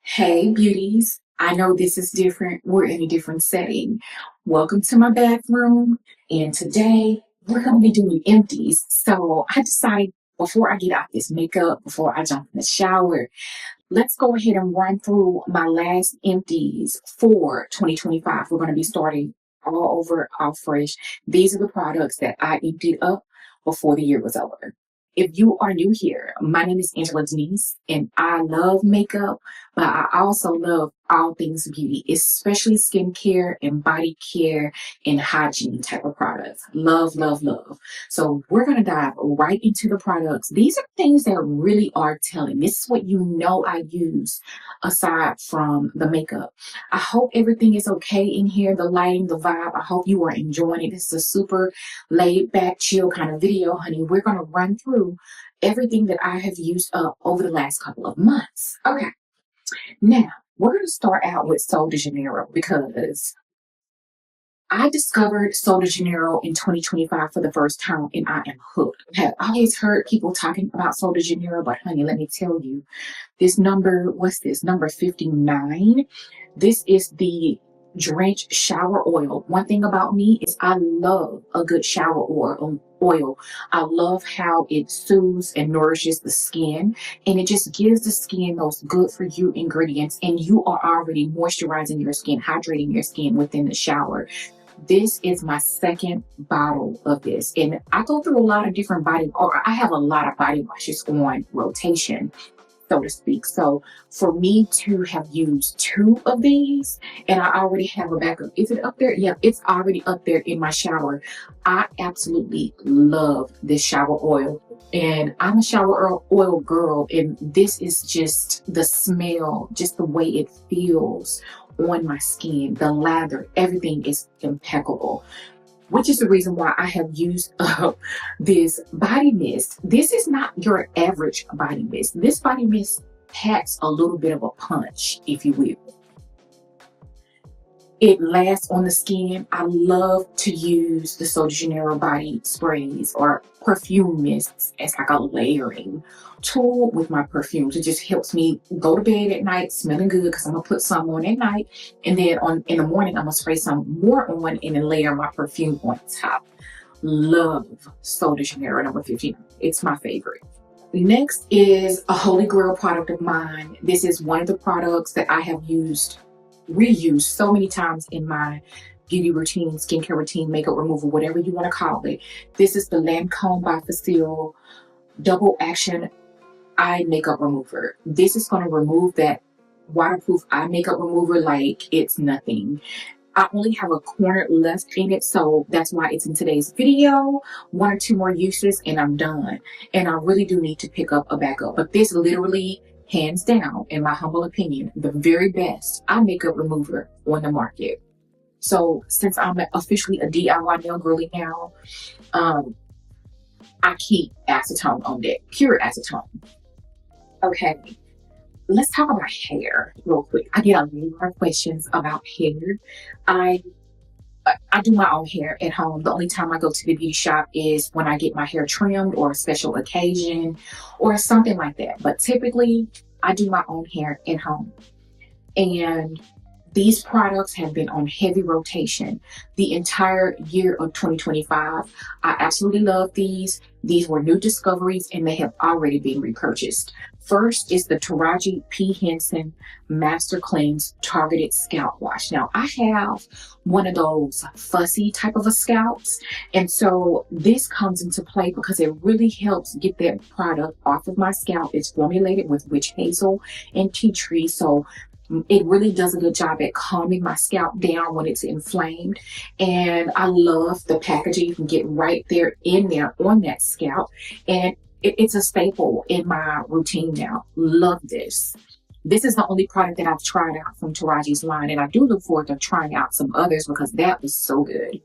Hey, beauties. I know this is different. We're in a different setting. Welcome to my bathroom. And today we're going to be doing empties. So I decided before I get out this makeup, before I jump in the shower, let's go ahead and run through my last empties for 2025. We're going to be starting all over, all fresh. These are the products that I emptied up before the year was over. If you are new here, my name is Angela Denise, and I love makeup, but I also love all things beauty, especially skincare and body care and hygiene type of products. Love, love, love. So we're going to dive right into the products. These are things that really are telling. This is what you know I use aside from the makeup. I hope everything is okay in here, the lighting, the vibe. I hope you are enjoying it. This is a super laid back, chill kind of video, honey. We're going to run through everything that I have used up over the last couple of months. Okay. Now, we're going to start out with Sol de Janeiro because I discovered Sol de Janeiro in 2025 for the first time and I am hooked. I have always heard people talking about Sol de Janeiro, but honey, let me tell you, this number, what's this? Number 59. This is the Drench shower oil. One thing about me is I love a good shower oil. I love how it soothes and nourishes the skin, and it just gives the skin those good for you ingredients, and you are already moisturizing your skin, hydrating your skin within the shower. This is my second bottle of this, and I go through a lot of different I have a lot of body washes on rotation, so to speak. So for me to have used two of these, and I already have a backup. Is it up there? Yeah, it's already up there in my shower. I absolutely love this shower oil. And I'm a shower oil girl, and this is just the smell, just the way it feels on my skin, the lather, everything is impeccable, which is the reason why I have used this body mist. This is not your average body mist. This body mist packs a little bit of a punch, if you will. It lasts on the skin. I love to use the Sol de Janeiro body sprays or perfume mists as like a layering tool with my perfumes. It just helps me go to bed at night smelling good because I'm gonna put some on at night, and then in the morning I'm gonna spray some more on and then layer my perfume on top. Love Sol de Janeiro number 15. It's my favorite. Next is a holy grail product of mine. This is one of the products that I have reused so many times in my beauty routine, skincare routine, makeup removal, whatever you want to call it. This is the Lancome Bi-Facil Double Action Eye Makeup Remover. This is going to remove that waterproof eye makeup remover like it's nothing. I only have a corner left in it, so that's why it's in today's video. One or two more uses and I'm done. And I really do need to pick up a backup. But this literally, hands down, in my humble opinion, the very best eye makeup remover on the market. So since I'm officially a DIY nail girly now, I keep acetone on deck, pure acetone. Okay, let's talk about hair real quick. I get a lot of questions about hair. I do my own hair at home. The only time I go to the beauty shop is when I get my hair trimmed or a special occasion or something like that. But typically, I do my own hair at home. And these products have been on heavy rotation the entire year of 2025. I absolutely love these. These were new discoveries and they have already been repurchased. First is the Taraji P. Henson Master Cleanse Targeted Scalp Wash. Now, I have one of those fussy type of a scalps, and so this comes into play because it really helps get that product off of my scalp. It's formulated with witch hazel and tea tree, so it really does a good job at calming my scalp down when it's inflamed. And I love the packaging. You can get right there in there on that scalp, and it's a staple in my routine now. Love this. This is the only product that I've tried out from Taraji's line, and I do look forward to trying out some others because that was so good.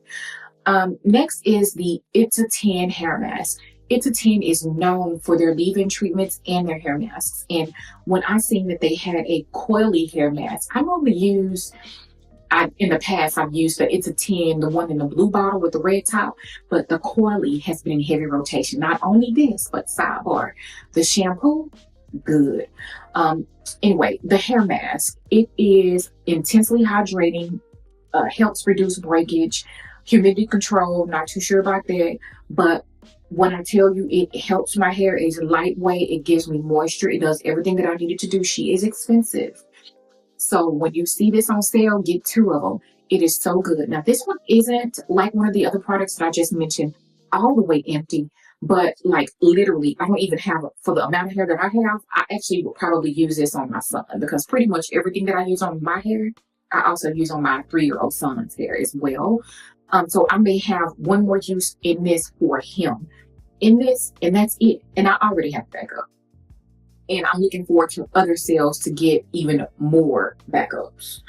Next is the It's a 10 hair mask. It's a 10 is known for their leave-in treatments and their hair masks. And when I seen that they had a coily hair mask, I normally use, in the past, I've used the It's a 10, the one in the blue bottle with the red top, but the Coily has been in heavy rotation. Not only this, but sidebar, the shampoo, good. Anyway, the hair mask, it is intensely hydrating, helps reduce breakage, humidity control, not too sure about that, but when I tell you it helps my hair, it's lightweight, it gives me moisture, it does everything that I needed to do. She is expensive. So when you see this on sale, get two of them. It is so good. Now, this one isn't like one of the other products that I just mentioned, all the way empty, but like literally, I don't even have, for the amount of hair that I have, I actually would probably use this on my son because pretty much everything that I use on my hair, I also use on my 3-year-old son's hair as well. So I may have one more use in this for him. In this, and that's it. And I already have backup. And I'm looking forward to other sales to get even more backups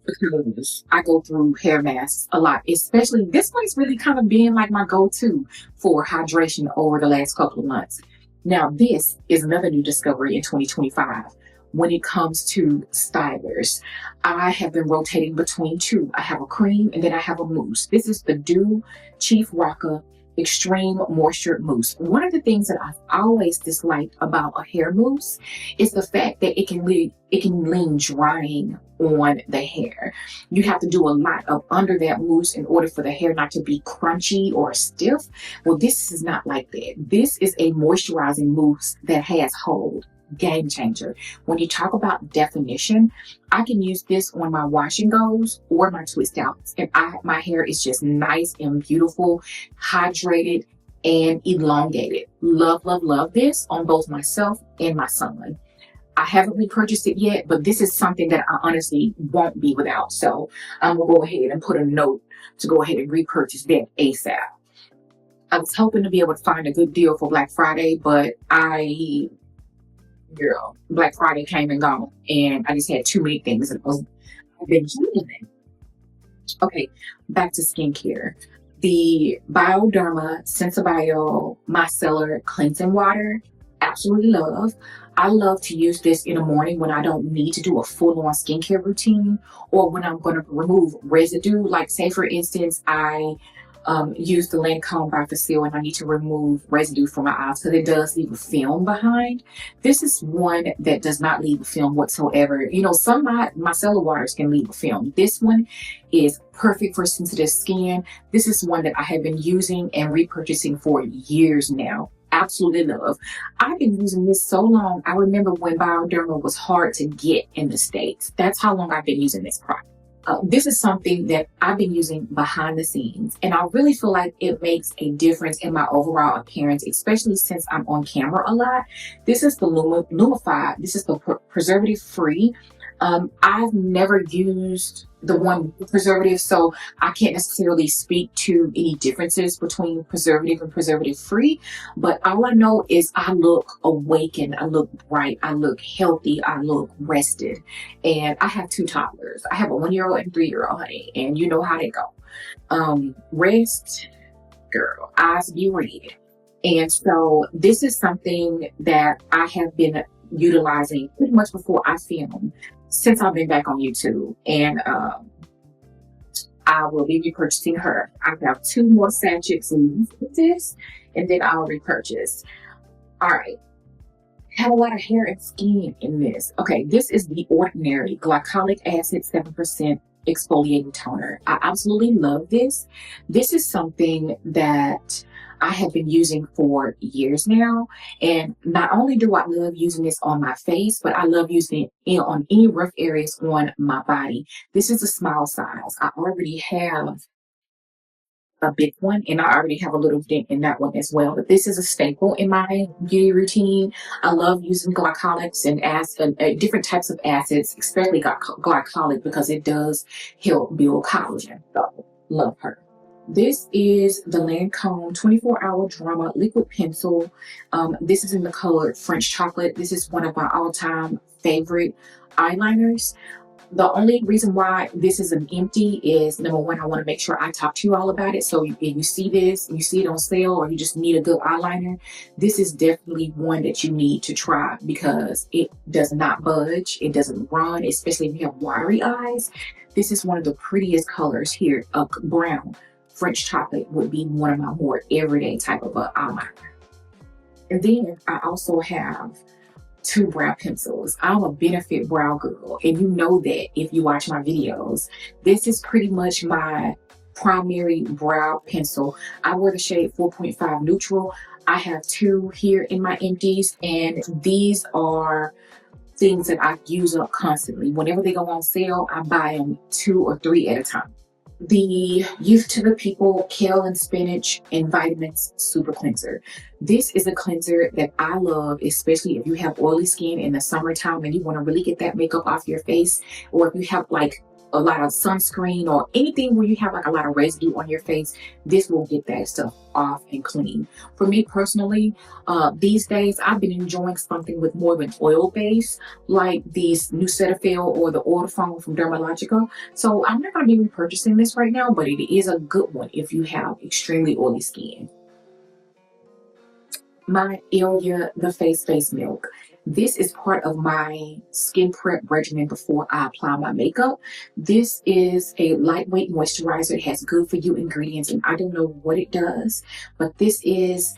because I go through hair masks a lot, especially this one's really kind of being like my go-to for hydration over the last couple of months. Now, this is another new discovery in 2025 when it comes to stylers. I have been rotating between two. I have a cream and then I have a mousse. This is the Doux Chief Rocka Extreme Moisture Mousse. One of the things that I've always disliked about a hair mousse is the fact that it can lean drying on the hair. You have to do a lot of under that mousse in order for the hair not to be crunchy or stiff. Well, this is not like that. This is a moisturizing mousse that has hold. Game changer. When you talk about definition, I can use this on my wash and goes or my twist outs, and my hair is just nice and beautiful, hydrated and elongated. Love, love, love this on both myself and my son. I haven't repurchased it yet, but this is something that I honestly won't be without. So I'm gonna go ahead and put a note to go ahead and repurchase that ASAP. I was hoping to be able to find a good deal for Black Friday, but girl, Black Friday came and gone, and I just had too many things and I've been using. Okay, back to skincare. The Bioderma Sensibio Micellar Cleansing Water, absolutely love. I love to use this in the morning when I don't need to do a full-on skincare routine or when I'm going to remove residue. Like say for instance, I use the Lancome Bi-Facil and I need to remove residue from my eyes because it does leave a film behind. This is one that does not leave a film whatsoever. You know, some micellar waters can leave a film. This one is perfect for sensitive skin. This is one that I have been using and repurchasing for years now. Absolutely love. I've been using this so long. I remember when Bioderma was hard to get in the States. That's how long I've been using this product. This is something that I've been using behind the scenes, and I really feel like it makes a difference in my overall appearance, especially since I'm on camera a lot. This is the LUMIFY. This is the preservative free. I've never used the one with preservative, so I can't necessarily speak to any differences between preservative and preservative free, but all I know is I look awakened, I look bright, I look healthy, I look rested. And I have 2 toddlers. I have a 1-year-old and 3-year-old, honey, and you know how they go. Rest, girl, eyes be red. And so this is something that I have been utilizing pretty much before I film since I've been back on YouTube, and I will be repurchasing her. I have 2 more sachets of this, and then I'll repurchase. All right, have a lot of hair and skin in this. Okay, this is the Ordinary Glycolic Acid 7% Exfoliating Toner. I absolutely love this. This is something that I have been using for years now, and not only do I love using this on my face, but I love using it on any rough areas on my body. This is a small size. I already have a big one, and I already have a little dent in that one as well, but this is a staple in my beauty routine. I love using glycolics and different types of acids, especially glycolic, because it does help build collagen. So love her. This is the Lancome 24-Hour Drama Liquid Pencil. This is in the color French Chocolate. This is one of my all-time favorite eyeliners. The only reason why this is an empty is, number one, I want to make sure I talk to you all about it. So if you see this, you see it on sale, or you just need a good eyeliner, this is definitely one that you need to try because it does not budge. It doesn't run, especially if you have watery eyes. This is one of the prettiest colors here, brown. French Chocolate would be one of my more everyday type of eyeliner. And then I also have two brow pencils. I'm a Benefit brow girl, and you know that if you watch my videos. This is pretty much my primary brow pencil. I wear the shade 4.5 Neutral. I have two here in my empties, and these are things that I use up constantly. Whenever they go on sale, I buy them 2 or 3 at a time. The Youth to the People Kale and Spinach and Vitamins Super Cleanser. This is a cleanser that I love, especially if you have oily skin in the summertime and you want to really get that makeup off your face, or if you have like a lot of sunscreen or anything where you have like a lot of residue on your face. This will get that stuff off and clean. For me personally, these days I've been enjoying something with more of an oil base, like these new Cetaphil or the oil foam from Dermalogica. So I'm not going to be repurchasing this right now, but it is a good one if you have extremely oily skin. My Iilia The Face Milk. This is part of my skin prep regimen before I apply my makeup. This is a lightweight moisturizer. It has good for you ingredients, and I don't know what it does, but this is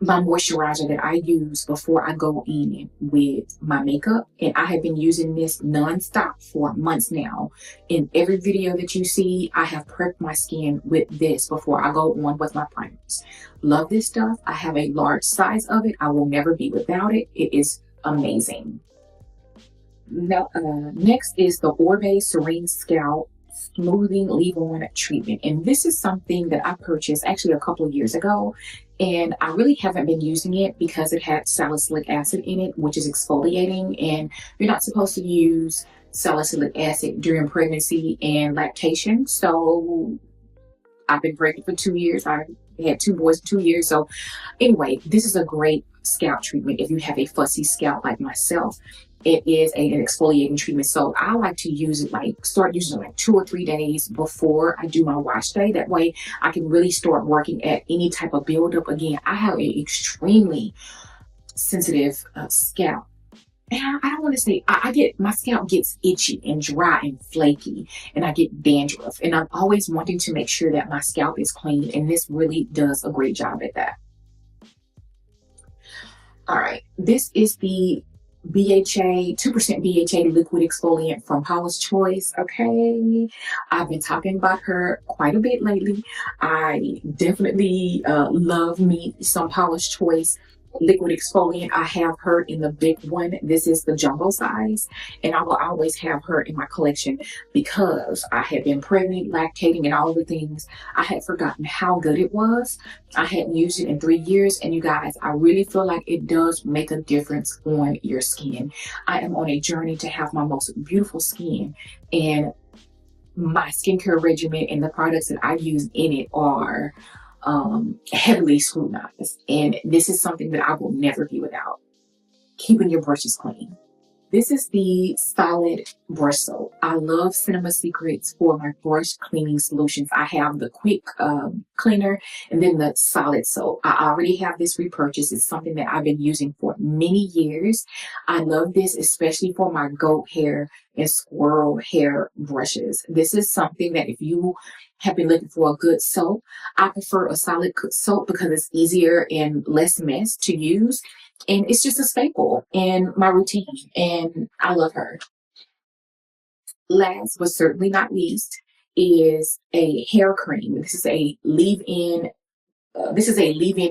my moisturizer that I use before I go in with my makeup. And I have been using this nonstop for months now. In every video that you see, I have prepped my skin with this before I go on with my primers. Love this stuff. I have a large size of it. I will never be without it. It is amazing. Now, next is the Orbe Serene Scalp Smoothing Leave-On Treatment. And this is something that I purchased actually a couple of years ago. And I really haven't been using it because it had salicylic acid in it, which is exfoliating. And you're not supposed to use salicylic acid during pregnancy and lactation. So I've been pregnant for 2 years. I had 2 boys in 2 years. So anyway, this is a great scalp treatment if you have a fussy scalp like myself. It is an exfoliating treatment. So I like to use it, start using it like 2 or 3 days before I do my wash day. That way I can really start working at any type of buildup. Again, I have an extremely sensitive scalp. And I don't want to say, my scalp gets itchy and dry and flaky, and I get dandruff. And I'm always wanting to make sure that my scalp is clean, and this really does a great job at that. All right, this is the BHA, 2% BHA liquid exfoliant from Paula's Choice. Okay, I've been talking about her quite a bit lately. I definitely love me some Paula's Choice liquid exfoliant. I have her in the big one. This is the jumbo size, and I will always have her in my collection because I had been pregnant, lactating, and all the things. I had forgotten how good it was. I hadn't used it in 3 years, and you guys, I really feel like it does make a difference on your skin. I am on a journey to have my most beautiful skin, and my skincare regimen and the products that I use in it are heavily scrutinized, and this is something that I will never be without. Keeping your brushes clean. This is the solid brush soap. I love Cinema Secrets for my brush cleaning solutions. I have the quick cleaner and then the solid soap. I already have this repurchase. It's something that I've been using for many years. I love this, especially for my goat hair and squirrel hair brushes. This is something that if you have been looking for a good soap, I prefer a solid soap because it's easier and less mess to use. And it's just a staple in my routine, and I love her. Last but certainly not least is a hair cream. This is a leave-in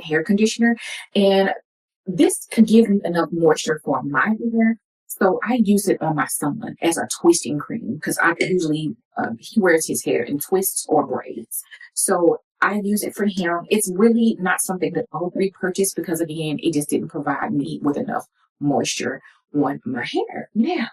hair conditioner, and this could give me enough moisture for my hair. So I use it on my son as a twisting cream because I usually, he wears his hair in twists or braids. So I use it for him. It's really not something that I'll repurchase because, again, it just didn't provide me with enough moisture on my hair. Now,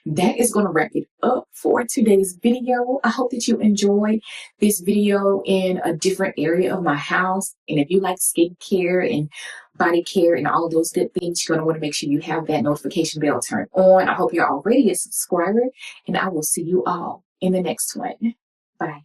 that is going to wrap it up for today's video. I hope that you enjoyed this video in a different area of my house. And if you like skincare and body care and all of those good things, you're going to want to make sure you have that notification bell turned on. I hope you're already a subscriber, and I will see you all in the next one. Bye.